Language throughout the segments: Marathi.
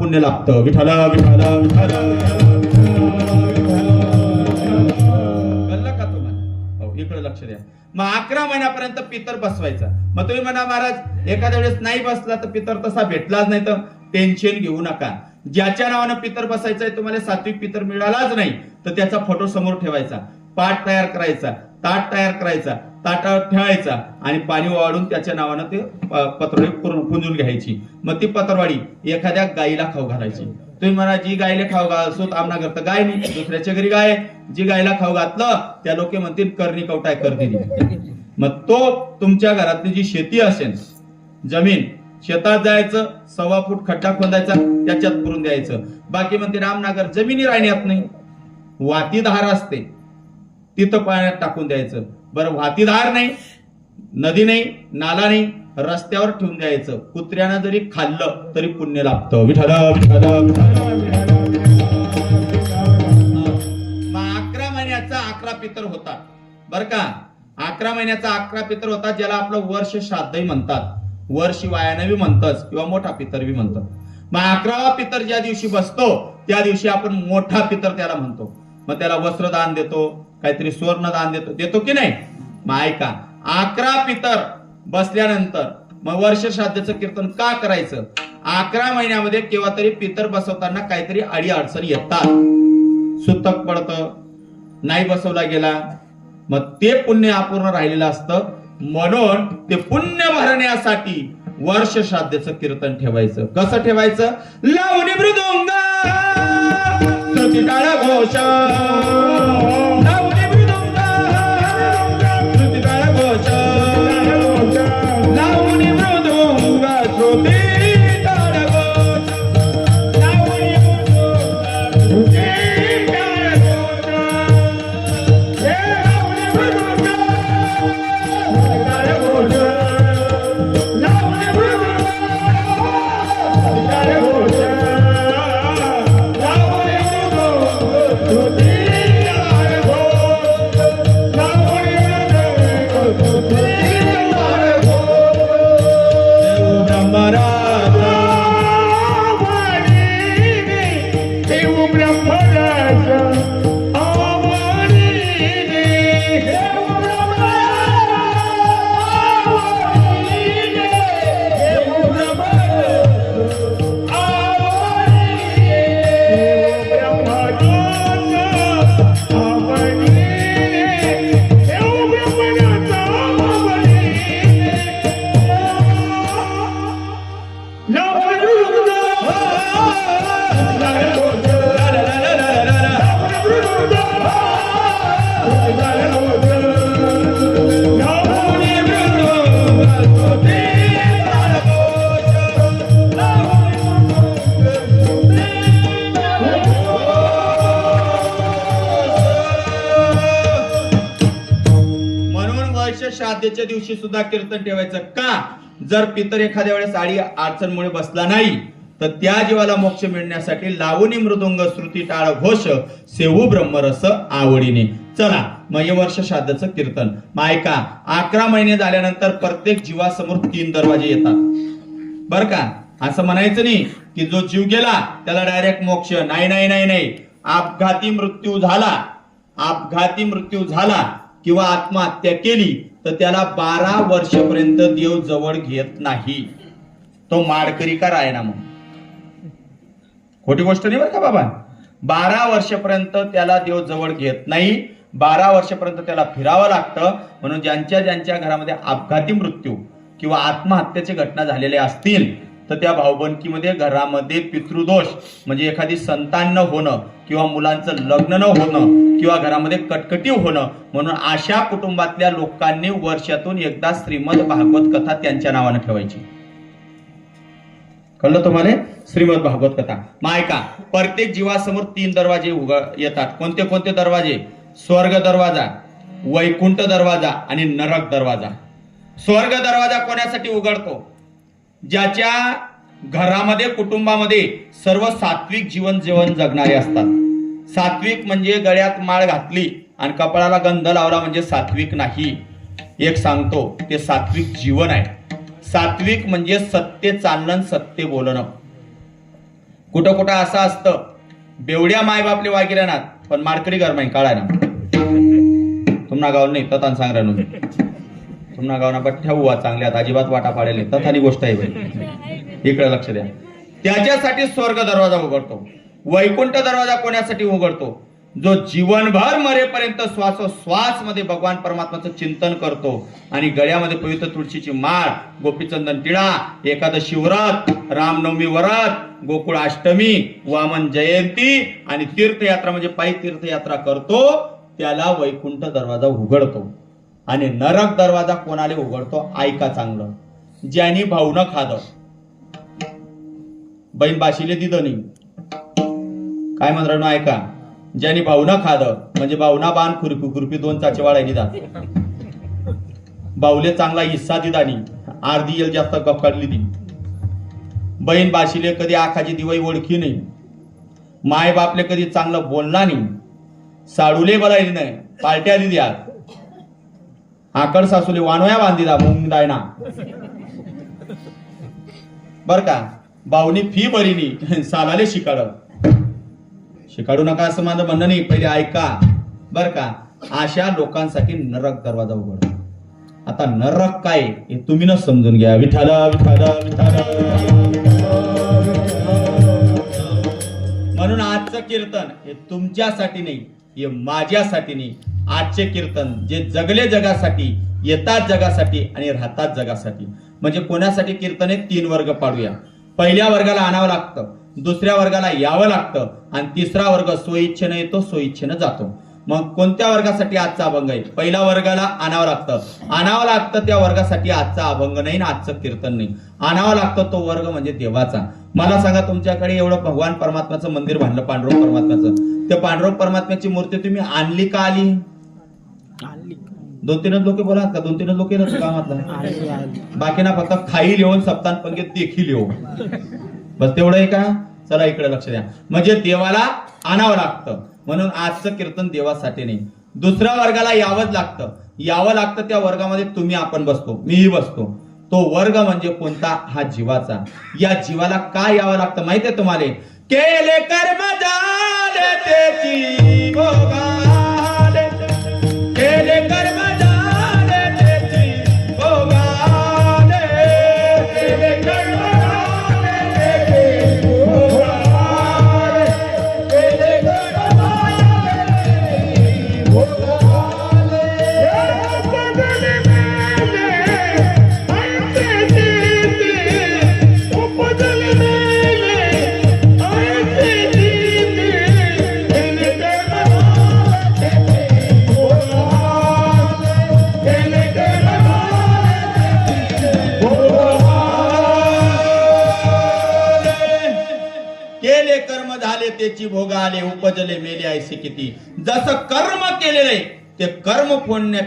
पुण्य लाभतं. विठ्ठल विठ्ठल विठ्ठल. कळलं का तुम्हाला? हो, इकडे लक्ष द्या. मग 11 महिन्यापर्यंत पितर बसवायचा. मग तुम्ही म्हणा महाराज एखाद्या वेळेस नाही बसला तर पितर तसा भेटलाच नाही, तर टेन्शन घेऊ नका. ज्याच्या नावानं पितर बसायचंय, तुम्हाला सात्विक पितर मिळालाच नाही तर त्याचा फोटो समोर ठेवायचा, पाट तयार करायचा, ताट तयार करायचा, ताटावर ठेवायचा आणि पाणी वाढून त्याच्या नावानं ते पत्रवाडी पूर्ण पुंजून घ्यायची. मग ती पत्रवाडी एखाद्या गाईला खाऊ घालायची. तुम्ही म्हणा जी गायला खाऊ घालतो आमना करता गाय नाही, दुसऱ्याच्या घरी गाय. जी गायला खाऊ घातलं त्या लोक म्हणतील करणी कवटाय कर दिली. मग तो तुमच्या घरातली जी शेती असेल, जमीन, शेतात जायचं, 1.25 फूट खड्डा खोदायचा, त्याच्यात पुरून द्यायचं. बाकी म्हणते रामनगर जमिनी राहण्यात नाही, वातीधार असते तिथं पाण्यात टाकून द्यायचं. बरं वातीधार नाही, नदी नाही, नाला नाही, रस्त्यावर ठेवून द्यायचं. कुत्र्यानं जरी खाल्लं तरी पुण्य लाभतं. विठ्ठल विठ्ठल. मग 11 महिन्याचा 11 पितर होतात बर का. 11 महिन्याचा 11 पितर होतात, ज्याला आपलं वर्ष श्राद्धही म्हणतात, वर्ष वायानवी म्हणतात किंवा मोठा पितर बी म्हणतात. मग 11वा पितर ज्या दिवशी बसतो त्या दिवशी आपण मोठा पितर त्याला म्हणतो. मग त्याला वस्त्रदान देतो, काहीतरी सुवर्णदान देतो की नाही. मग ऐका, 11 पितर बसल्यानंतर मग वर्ष श्राद्धचं कीर्तन का करायचं? 11 महिन्यामध्ये केव्हा तरी पितर बसवताना काहीतरी अडी अडचण येतात, सुतक पडतं, नाही बसवला गेला, मग ते पुण्य अपूर्ण राहिलेलं असतं. म्हणून ते पुण्य भरण्यासाठी वर्ष श्राद्धेचं कीर्तन ठेवायचं. कसं ठेवायचं? लावणी मृदुंग श्रुती टाळ घोष, लावणी मृदुंग श्रुती टाळ घोष, लावणी मृदुंग श्रुती टाळ घोष, लावणी मृदुंग श्रुती टाळ घोष, लावणी मृदुंग श्राद्धेच्या दिवशी सुद्धा कीर्तन ठेवायचं का? जर पितर एखाद्या वेळेस आडी अडचणमुळे बसला नाही तर त्या जीवाला मोक्ष मिळण्यासाठी लावणी मृदुंग श्रुती टाळ घोष सेवू ब्रह्मरस आवडीने. चला मग हे वर्ष श्राद्धचं कीर्तन. मग ऐका, 11 महिने झाल्यानंतर प्रत्येक जीवासमोर 3 दरवाजे येतात बर का. असं म्हणायचं नाही की जो जीव गेला त्याला डायरेक्ट मोक्ष. नाही नाही नाही नाही. अपघाती मृत्यू झाला किंवा आत्महत्या केली तर त्याला 12 वर्षपर्यंत देव जवळ घेत नाही. तो माडकरी का रायना मग. खोटी गोष्ट नाही बरं का बाबा. 12 वर्षपर्यंत त्याला देव जवळ घेत नाही. 12 वर्षपर्यंत त्याला फिरावं लागतं. म्हणून ज्यांच्या घरामध्ये अपघाती मृत्यू किंवा आत्महत्येचे घटना झालेल्या असतील तर त्या भाऊबंदकीमध्ये घरामध्ये पितृदोष म्हणजे एखादी संतान न होणं किंवा मुलांचं लग्न न होणं किंवा घरामध्ये कटकटी होणं, म्हणून अशा कुटुंबातल्या लोकांनी वर्षातून एकदा श्रीमद भागवत कथा त्यांच्या नावाने ठेवायची. कळलं तुम्हाला? श्रीमद भागवत कथा. मग ऐका, प्रत्येक जीवासमोर 3 दरवाजे येतात. कोणते कोणते दरवाजे? स्वर्ग दरवाजा, वैकुंठ दरवाजा आणि नरक दरवाजा. स्वर्ग दरवाजा कोणासाठी उघडतो? ज्याच्या घरामध्ये कुटुंबामध्ये सर्व सात्विक जीवन जगणारे असतात. सात्विक म्हणजे गळ्यात माळ घातली आणि कपाळाला गंध लावला म्हणजे सात्विक नाही. एक सांगतो, ते सात्विक जीवन आहे. सात्विक म्हणजे सत्य चालणं, सत्य बोलणं. कुठं कुठं असं असतं, बेवड्या माय बापले वागिरानात पण माडकरी गरमाई काळा ना तुम्हाला गाव नाही ततान सांग रानू तुम्हाला गावना बठ्ठ्या हुआ चांगल्यात अजिबात वाटा पाडेल नाही तथानी गोष्ट आहे बाई. इकडे लक्ष द्या. त्याच्यासाठी स्वर्ग दरवाजा उघडतो, वैकुंठ दरवाजा कोणासाठी उघडतो? जो जीवनभर मरेपर्यंत श्वासोश्वास मध्ये भगवान परमात्माचं चिंतन करतो आणि गळ्यामध्ये पवित्र तुळशीची माळ, गोपीचंदन टिळा, एकादशी व्रत, रामनवमी व्रत, गोकुळ अष्टमी, वामन जयंती आणि तीर्थयात्रा म्हणजे पायी तीर्थयात्रा करतो, त्याला वैकुंठ दरवाजा उघडतो. आणि नरक दरवाजा कोणाला उघडतो? ऐका चांगलं, ज्यांनी भावना खाद बहीण बाशीले दिलं नाही, काय म्हणतो ऐका, ज्यांनी भावना खाद म्हणजे भावना बाण खुरपी खुरपी 2 चाचे वाढायली जात, बावले चांगला हिस्सा दिदानी अर्धी येल जास्त गप काढली ती. बहीण बाशीले कधी आखाची दिवाळी ओळखी नाही, माय बापले कधी चांगलं बोलला नाही, साडूले बोलायली नाही, पार्ट्या दिल्या, आकड सासूले वानवया बांधिला मुंग डायना बर का, बावनी फी भरीनी सालाले शिकाडू नका असं माझं म्हणणं नाही, पहिले ऐका बर का. अशा लोकांसाठी नरक दरवाजा उघड. आता नरक काय हे तुम्ही न समजून घ्या. विठाल विठाल विठाल. म्हणून आजचं कीर्तन हे तुमच्यासाठी नाही, हे माझ्यासाठी नाही. आजचे कीर्तन जे जगले जगासाठी, येतात जगासाठी आणि राहतात जगासाठी. म्हणजे कोणासाठी कीर्तन हे 3 वर्ग पाडूया. पहिल्या वर्गाला आणावं लागतं, दुसऱ्या वर्गाला यावं लागतं आणि तिसरा वर्ग स्वइच्छेनं येतो, स्वइच्छेनं जातो. मग कोणत्या वर्गासाठी आजचा अभंग आहे? पहिल्या वर्गाला आणावं लागतं त्या वर्गासाठी आजचा अभंग नाही ना आजचं कीर्तन नाही. आणावं लागतं तो वर्ग म्हणजे देवाचा. मला सांगा, तुमच्याकडे एवढं भगवान परमात्म्याचं मंदिर बांधलं, पांडुरंग परमात्म्याचं, त्या पांडुरंग परमात्म्याची मूर्ती तुम्ही आणली का आली? 2-3 लोक बोला का? 2-3 लोक येणार कामातला, बाकीना फक्त खाईल येऊन सप्तान पंगत देखील येऊ, बस तेवढं आहे का? चला इकडे लक्ष द्या. म्हणजे देवाला आणावं लागतं. म्हणून आजचं कीर्तन देवासाठी नाही. दुसऱ्या वर्गाला यावं लागतं त्या वर्गामध्ये तुम्ही आपण बसतो, मीही बसतो. तो वर्ग म्हणजे कोणता? हा जीवाचा. या जीवाला काय यावं लागतं माहितीये तुम्हाला? केले कर्म झाले त्याची भोगाले, केले कर्म झाले त्याची भोगाले, केले कर्म त्याची भोगाले, उपजले मेले ऐसे किती. जसं कर्म केलेले ते कर्म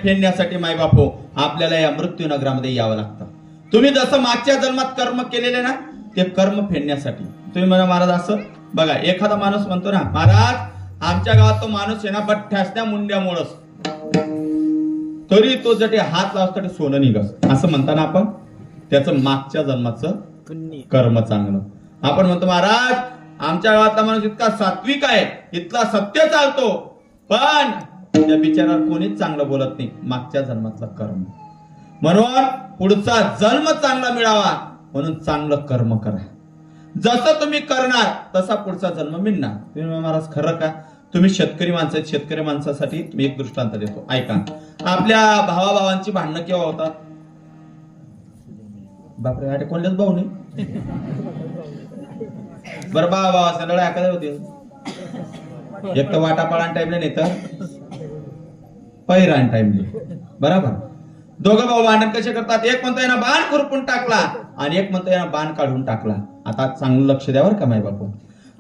फेडण्यासाठी माय बापो आपल्याला या मृत्यू नगरामध्ये यावं लागतं. तुम्ही जसं मागच्या जन्मात कर्म केलेले ना ते कर्म फेडण्यासाठी. तुम्ही म्हणा महाराज असं बघा, एखादा माणूस म्हणतो ना, महाराज आमच्या गावात तो माणूस आहे ना बठ्ठासल्या मुंड्यामुळंच, तरी तो जटे हात लावसाठी सोनं निघस असं म्हणताना आपण त्याचं मागच्या जन्माचं कर्म चांगलं. आपण म्हणतो महाराज आमच्या गावातला माणूस इतका सात्विक आहे, इतका सत्य चालतो, पण त्या बिचारावर कोणीच चांगलं बोलत नाही, मागच्या जन्मातला कर्म. म्हणून पुढचा जन्म चांगला मिळावा म्हणून चांगलं कर्म करा. जसं तुम्ही करणार तसा पुढचा जन्म मिळणार. तुम्ही महाराज खरं का? तुम्ही शेतकरी माणसं, शेतकरी माणसासाठी मी एक दृष्टांत देतो, ऐका. आपल्या भावाभावांची भांडणं केव्हा होतात? बापरे, अटे कोणलेच भाऊ नाही बरं, भावा लढाई एखाद्या होती. एक तर वाटापाळा टाइमले नाही तर पैरान टाइमले, बरोबर. दोघं भाऊ भांडण कसे करतात? एक म्हणतो यांना बाण खुरपून टाकला आणि एक म्हणतो यांना बाण काढून टाकला. आता चांगलं लक्ष द्यावर का माय बापू.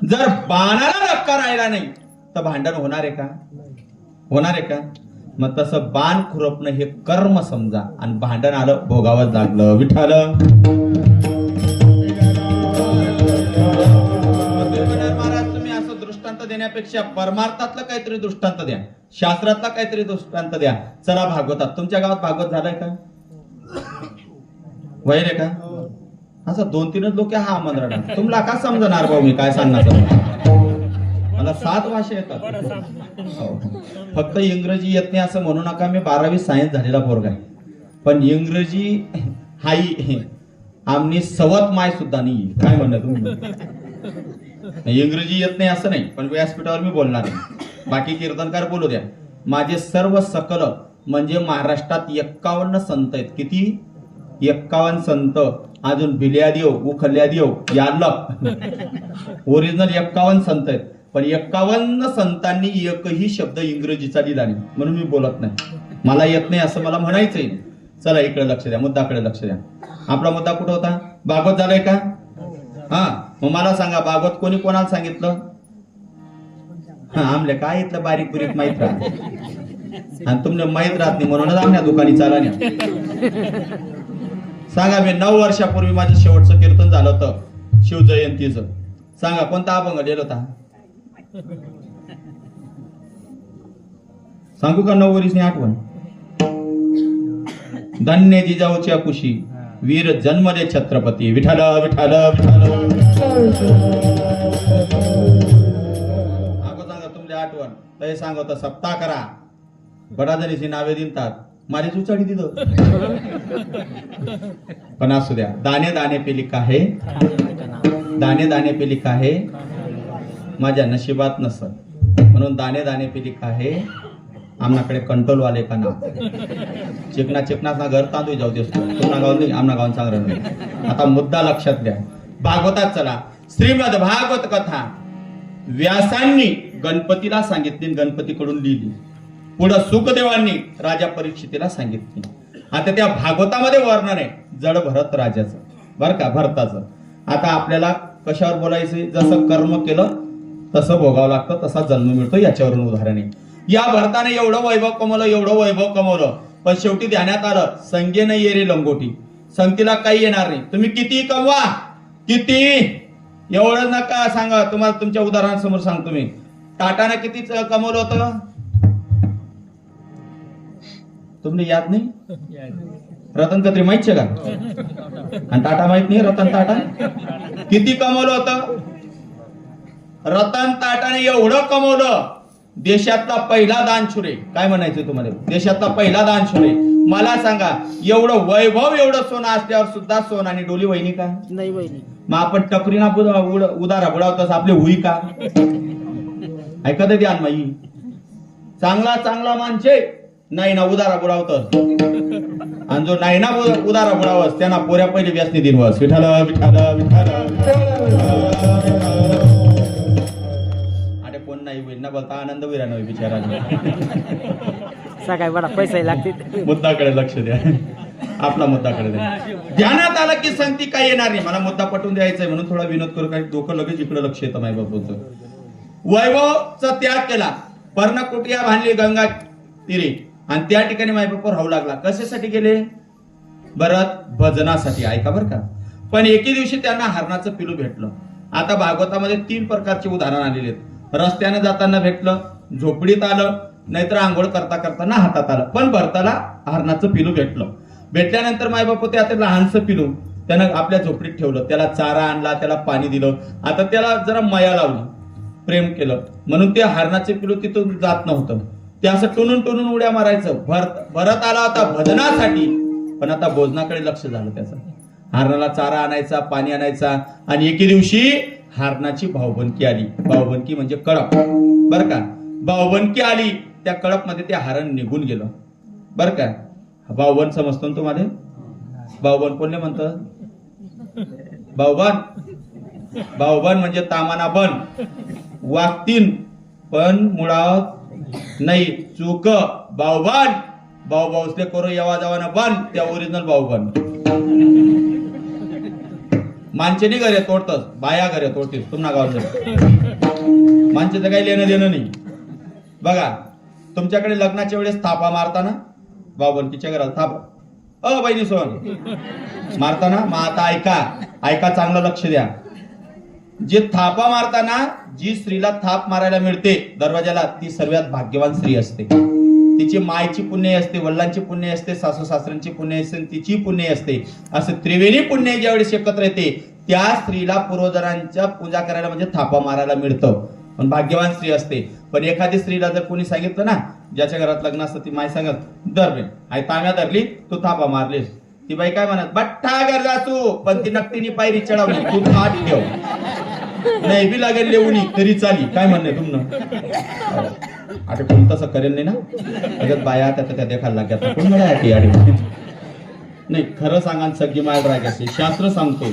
जर बाणाला धक्का राहिला नाही तर भांडण होणार आहे का? होणार आहे का? मग तसं बाण खुरपणं हे कर्म समजा आणि भांडण आलं भोगावं लागलं. विठाल देण्यापेक्षा परमार्थातलं काहीतरी दृष्टांत द्या, शास्त्रातला काहीतरी दृष्टांत द्या. चला भागवतात. तुमच्या गावात भागवत झालंय का? वैर आहे का? असं 2-3 लोक हा मंत्राडा तुम्हाला का समजणार भाऊ मी काय सांगणार. मला 7 भाषा येतात. हो. फक्त इंग्रजी येत नाही असं म्हणू नका. मी 12वी सायन्स झालेला पोरगा आहे, पण इंग्रजी हाई आमनी सवत माय सुद्धा नाही. काय म्हणणं तुम्ही? इंग्रजी येत नाही असं नाही, पण व्यासपीठावर मी बोलणार आहे. बाकी कीर्तनकार बोलू द्या. माझे सर्व सकल म्हणजे महाराष्ट्रात 51 संत आहेत. किती? 51 संत. अजून भिल्या देव उखल्या देव याला ओरिजिनल 51 संत आहेत, पण 51 संतांनी एकही शब्द इंग्रजीचा दिला नाही, म्हणून मी बोलत नाही. मला येत नाही असं मला म्हणायचंय. चला इकडे लक्ष द्या, मुद्दाकडे लक्ष द्या. आपला मुद्दा कुठं होता? भागवत झालंय का? हा, मग मला सांगा भागवत कोणी कोणाला सांगितलं? हा, आमले काय इथलं बारीक बुरीक माहित राहत आणि तुमने माहित राहत नाही म्हणूनच आमच्या दुकानी चाला नाही. सांगा, मी 9 वर्षापूर्वी माझं शेवटचं कीर्तन झालं होतं शिवजयंतीचं. सांगा कोणता अभंग लिहिला होता? सांगू का? 9 वर्षनी आठवण. धन्य जिजाऊच्या कुशी वीर जन्मले छत्रपती विठ्ठल विठ्ठल विठ्ठल. सांगा तुमच्या आठवण ते सांगत सप्ताह करा. बडाजणीची नावे दिनतात माझी सुचाडी दिलं. पण असू द्या. दाने दाने पे लिखा है, दाने दाने पे लिखा है, माझ्या नशिबात नसत म्हणून दाने दाने पे लिखा है. आमनाकडे कंट्रोल वाले का नाव चिकना चिकना घर तांदूळ जाऊ देस तुमना गाव नाही, आमना गाव चांगलं नाही. आता मुद्दा लक्षात द्या. भागवतात चला. श्रीमद भागवत कथा व्यासांनी गणपतीला सांगितली, गणपतीकडून लिहिली. पुढे सुखदेवांनी राजा परीक्षितीला सांगितली. आता त्या भागवतामध्ये वर्णन आहे जड भरत राजाचं, बर का, भरताचं. आता आपल्याला कशावर बोलायचं? जसं कर्म केलं तसं भोगावं लागतं, तसा जन्म मिळतो. याच्यावरून उदाहरण आहे. या भरताने एवढं वैभव कमवलं, एवढं वैभव कमवलं, पण शेवटी ध्यानात आलं संगे नाही ये रे लंगोटी. संगतीला काही येणार नाही. तुम्ही किती कमवा, किती, एवढं नका सांगा. तुम्हाला तुमच्या उदाहरणासमोर सांगतो मी. टाटाने किती कमवलं होतं तुम्ही याद नाही? रतन कत्री माहित का? आणि टाटा माहित नाही? रतन टाटा किती कमवलं होतं? रतन टाटाने एवढं कमवलं. देशातला पहिला दानशूर. काय म्हणायचं तुम्हाला? देशातला पहिला दानशूर. मला सांगा, एवढं वैभव एवढं सोनं असल्यावर सुद्धा सोन आणि डोली वहिनी का नाही? वहिनी. मग आपण टपरीना उदारा बुडावतस आपले हुई का? ऐकत ध्यान माई. चांगला चांगला माणसे नाही ना उदारा बुडावतस, आणि जो नाही ना उदारा बुडावस त्यांना पोऱ्या पहिले व्यासनी दिनवस. विठाल विठाल विठाल. अरे कोण नाही होईल ना बोलता आनंद विरा नव्हे बिचारा. सकाळी बडा पैसा लागतील. मुद्दाकडे लक्ष द्या. आपला मुद्दाकडे द्या. ध्यानात आलं की संगती काय येणार नाही. मला मुद्दा पटवून द्यायचा म्हणून थोडा विनोद करू. काही डोकं लगेच इकडे लक्ष येतं माय बापूचं. वैभवचा त्याग केला. पर्णकुटिया बांधली गंगा तीरे आणि त्या ठिकाणी मायबाप राहू लागला. कशासाठी गेले? भरत भजनासाठी. ऐका बर का. पण एके दिवशी त्यांना हरणाचं पिलू भेटलं. आता भागवतामध्ये 3 प्रकारचे उदाहरण आलेले आहेत. रस्त्याने जाताना भेटलं, झोपडीत आलं, नाहीतर आंघोळ करता करताना हातात आलं. पण भरताला हरणाचं पिलू भेटलं. भेटल्यानंतर मायबाप ते आता लहानसं पिलू त्यानं आपल्या झोपडीत ठेवलं. त्याला चारा आणला, त्याला पाणी दिलं. आता त्याला जरा माया लावली, प्रेम केलं, म्हणून ते हरणाचे पिलू तिथून जात नव्हतं. ते असं टुनून टुनून उड्या मारायचं. भरत आला होता भजनासाठी, पण आता भोजनाकडे लक्ष झालं त्याचं. हरणाला चारा आणायचा, पाणी आणायचा. आणि एके दिवशी हरणाची भाऊबंदकी आली. भाऊबंदकी म्हणजे कळप, बर का. भाऊबंदकी आली. त्या कळप मध्ये ते हरण निघून गेलं, बर का. भाऊबंद समजतो ना तुम्हाला? भाऊबंद कोणले म्हणतात? भाऊबंद म्हणजे तामाना बन वागतीन पण मुळात नाही चूक. भाऊबंद भाऊ भाऊसले करू येवा जावाना बन त्या ओरिजिनल भाऊबंद. माणसेनी घरे तोडतस, बाया घरे तोडतीस. तुम्हाला गावात माणसेचं काही लेणं देणं नाही. बघा तुमच्याकडे लग्नाच्या वेळेस थापा मारताना भाऊबंदकीच्या घरात थापा बहिणी सोन मारताना. मग आता ऐका चांगलं लक्ष द्या. जे थापा मारताना जी स्त्रीला थाप मारायला मिळते दरवाजाला ती सर्वात भाग्यवान स्त्री असते. तिची मायची पुण्य असते, वडिलांची पुण्य असते, सासू सासऱ्यांची पुण्य असते, तिची पुण्य असते. असं त्रिवेणी पुण्य ज्यावेळेस एकत्र येते त्या स्त्रीला पूर्वजरांच्या पूजा करायला म्हणजे थापा मारायला मिळतं. पण भाग्यवान स्त्री असते. पण एखादी स्त्रीला जर कोणी सांगितलं ना, ज्याच्या घरात लग्न असतं, ती माय सांगत धर बेन, आई तांब्या धरली तू थापा मारलीस, ती बाई काय म्हणत बठ्ठा गरजा तू, पण ती नक्कीनी पायरी चढवली तू आठ ठेव, नाही बी लागेल लेवणी तरी चाली. काय म्हणणे तुमनं आता कोण तसं करेल नाही ना, अगं बाया त्या देखायला लागतात कोण म्हणा नाही. खरं सांगा सगळी माय रागायचे शास्त्र सांगतो,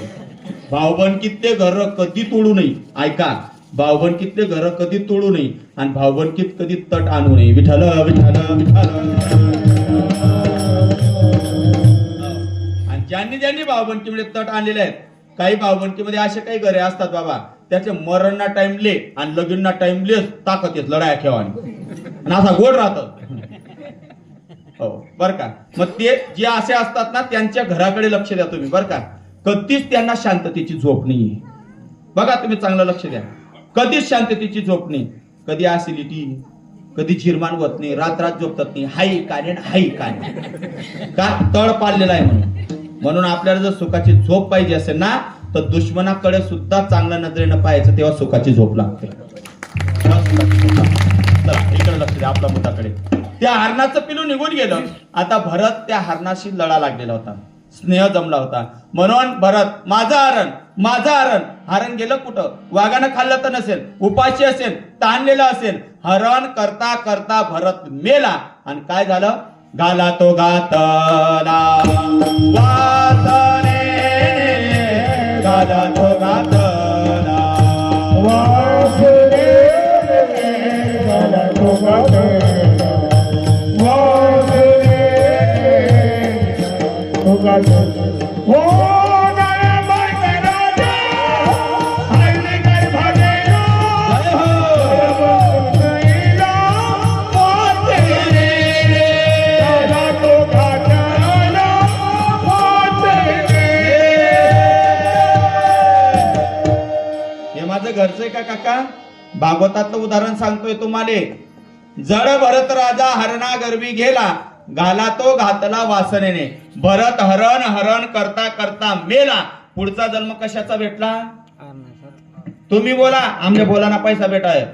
भाऊबंदकीतले घर कधी तोडू नये. ऐका, भाऊबंदकीतले घर कधी तोडू नये आणि भाऊबंदकीत कधी तट आणू नये. विठ्ठल विठ्ठल विठ्ठल. आणि ज्यांनी भाऊबंदकीमध्ये तट आणलेले आहेत, काही भाऊबंदकीमध्ये असे काही घरे असतात बाबा, त्याचे मरणना टाइमले आणि लगीनना टाइमले ताकद येत लढाया खेळाने आणि असा गोड राहत. हो बर का. मग ते जे असे असतात ना, त्यांच्या घराकडे लक्ष द्या तुम्ही बर का. कधीच त्यांना शांततेची झोप नाहीये. बघा तुम्ही चांगलं लक्ष द्या, कधीच शांततेची झोप नाही. कधी ऍसिडिटी, कधी झिरमान होत नाही, रात झोपतात नाही. हाई काने हाई काने का तळ पाडलेला आहे म्हणून आपल्याला जर सुखाची झोप पाहिजे असेल ना, तर दुश्मनाकडे सुद्धा चांगल्या नजरेनं पाहायचं, तेव्हा सुखाची झोप लागते. इकडे लक्ष द्या आपल्या मुद्द्याकडे. त्या हरणाचं पिलू निघून गेलं. आता भरत त्या हरणाशी लढा लागलेला होता, स्नेह जमला होता. म्हणून भरत माझं हरण माझं हरण. हरण गेलं कुठं? वाघानं खाल्लं तर नसेल, उपाशी असेल, ताणलेलं असेल. हरण करता करता भरत मेला. आणि काय झालं? घाला तो घातला वासने, घाला तो घातला वासने, घाला तो घातला वासने, तो घातला. घरचंय का काका? भागवतातलं उदाहरण सांगतोय तुम्हाला. जड भरत राजा हरणा गरबी गेला, घाला तो घातला वासनेने. भरत हरण हरण करता करता मेला. पुढचा जन्म कशाचा भेटला? तुम्ही बोला, आमने बोलाना पैसा भेटाय.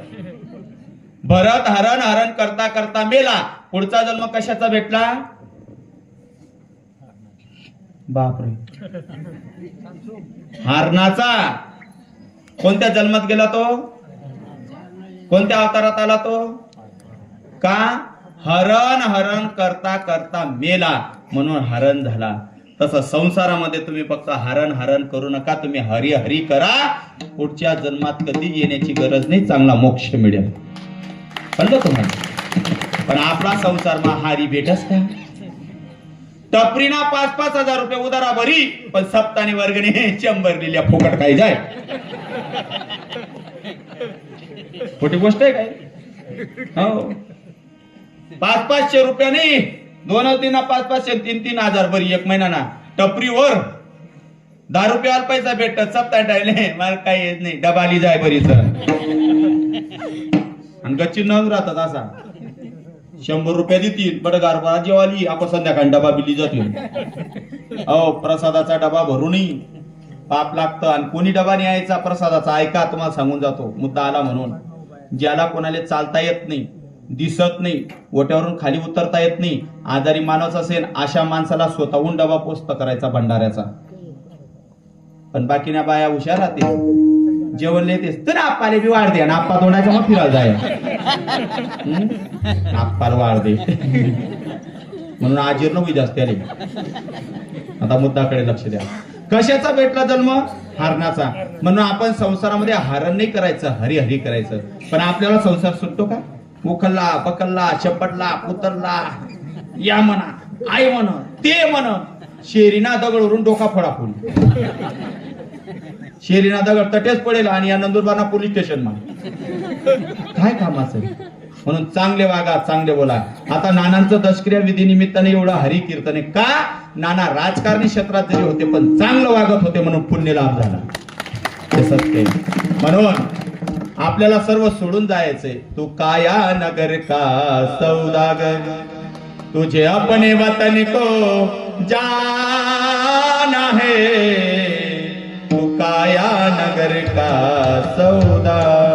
भरत हरण हरण करता करता मेला. पुढचा जन्म कशाचा भेटला? बापरे, हरणाचा. कोणत्या जन्मात गेला तो? कोणत्या अवतारात आला तो? का? हरण हरण करता करता मेला म्हणून हरण झाला. तसं संसारामध्ये तुम्ही फक्त हरण हरण करू नका, तुम्ही हरी हरी करा. पुढच्या जन्मात कधी येण्याची गरज नाही, चांगला मोक्ष मिळेल. कळलं तुम्हाला? पण आपला संसार मा हारी भेटस का? टपरीना 5-5 हजार रुपये उदारा भरी, पण सप्तानी वर्गणी 100 लिहिल्या फुकट काही जाय. खोटी गोष्ट आहे काय? हो, 500-500 रुपये नाही, 2-3 500-500 3-3 हजार भरी एक महिना ना. टपरीवर 10 रुपयावर पैसा भेटत, सप्ताह टाइले मला काही येत नाही, डबाली जाय बरी सर. आणि गच्ची नग राहतात असा 100 रुपये देतील, बट गारबा जेवाली आपण संध्याकाळी डबा बिली जातील. अहो, प्रसादाचा डबा भरूनही पाप लागतं. आणि कोणी डबा न्यायचा प्रसादाचा? ऐका, तुम्हाला सांगून जातो, मुद्दा आला म्हणून. ज्याला कोणाला चालता येत नाही, दिसत नाही, ओट्यावरून खाली उतरता येत नाही, आजारी माणूस असेल, अशा माणसाला स्वतःहून डबा पोस्ट करायचा भंडाऱ्याचा. पण बाकीना बाया हुशार राहते, जेवण येतेस तर आप्पाले बी वाढ दे, आणि आप्पा तोंडाच्या मग फिरायला जाय, आप्पाला वाढ दे म्हणून आजीर्ण होई जास्त आले. आता मुद्दाकडे लक्ष द्या. कशाचा भेटला जन्म? हरणाचा. म्हणून आपण संसारामध्ये हरण नाही करायचं, हरी हरी करायचं. पण आपल्याला संसार सुटतो का? उखलला पकलला शपटला कुतरला, या म्हणा, आई म्हण, ते म्हण, शेरीना दगडवरून डोका फोडाफोड. शेरीना दगड तटेच पडेल आणि या नंदुरबार पोलीस स्टेशन मध्ये काय कामाचं? म्हणून चांगले वागा, चांगले बोला. आता नानांचं दशक्रिया विधी निमित्ताने एवढं हरी कीर्तन आहे का? नाना राजकारणी क्षेत्रात जरी होते, पण चांगलं वागत होते म्हणून पुण्य लाभ झाला. ते सत्य. म्हणून आपल्याला सर्व सोडून जायचंय. तू काया नगर का सौदागर, तुझे अपने वतन को जाना है, तू काया नगर का सौदागर.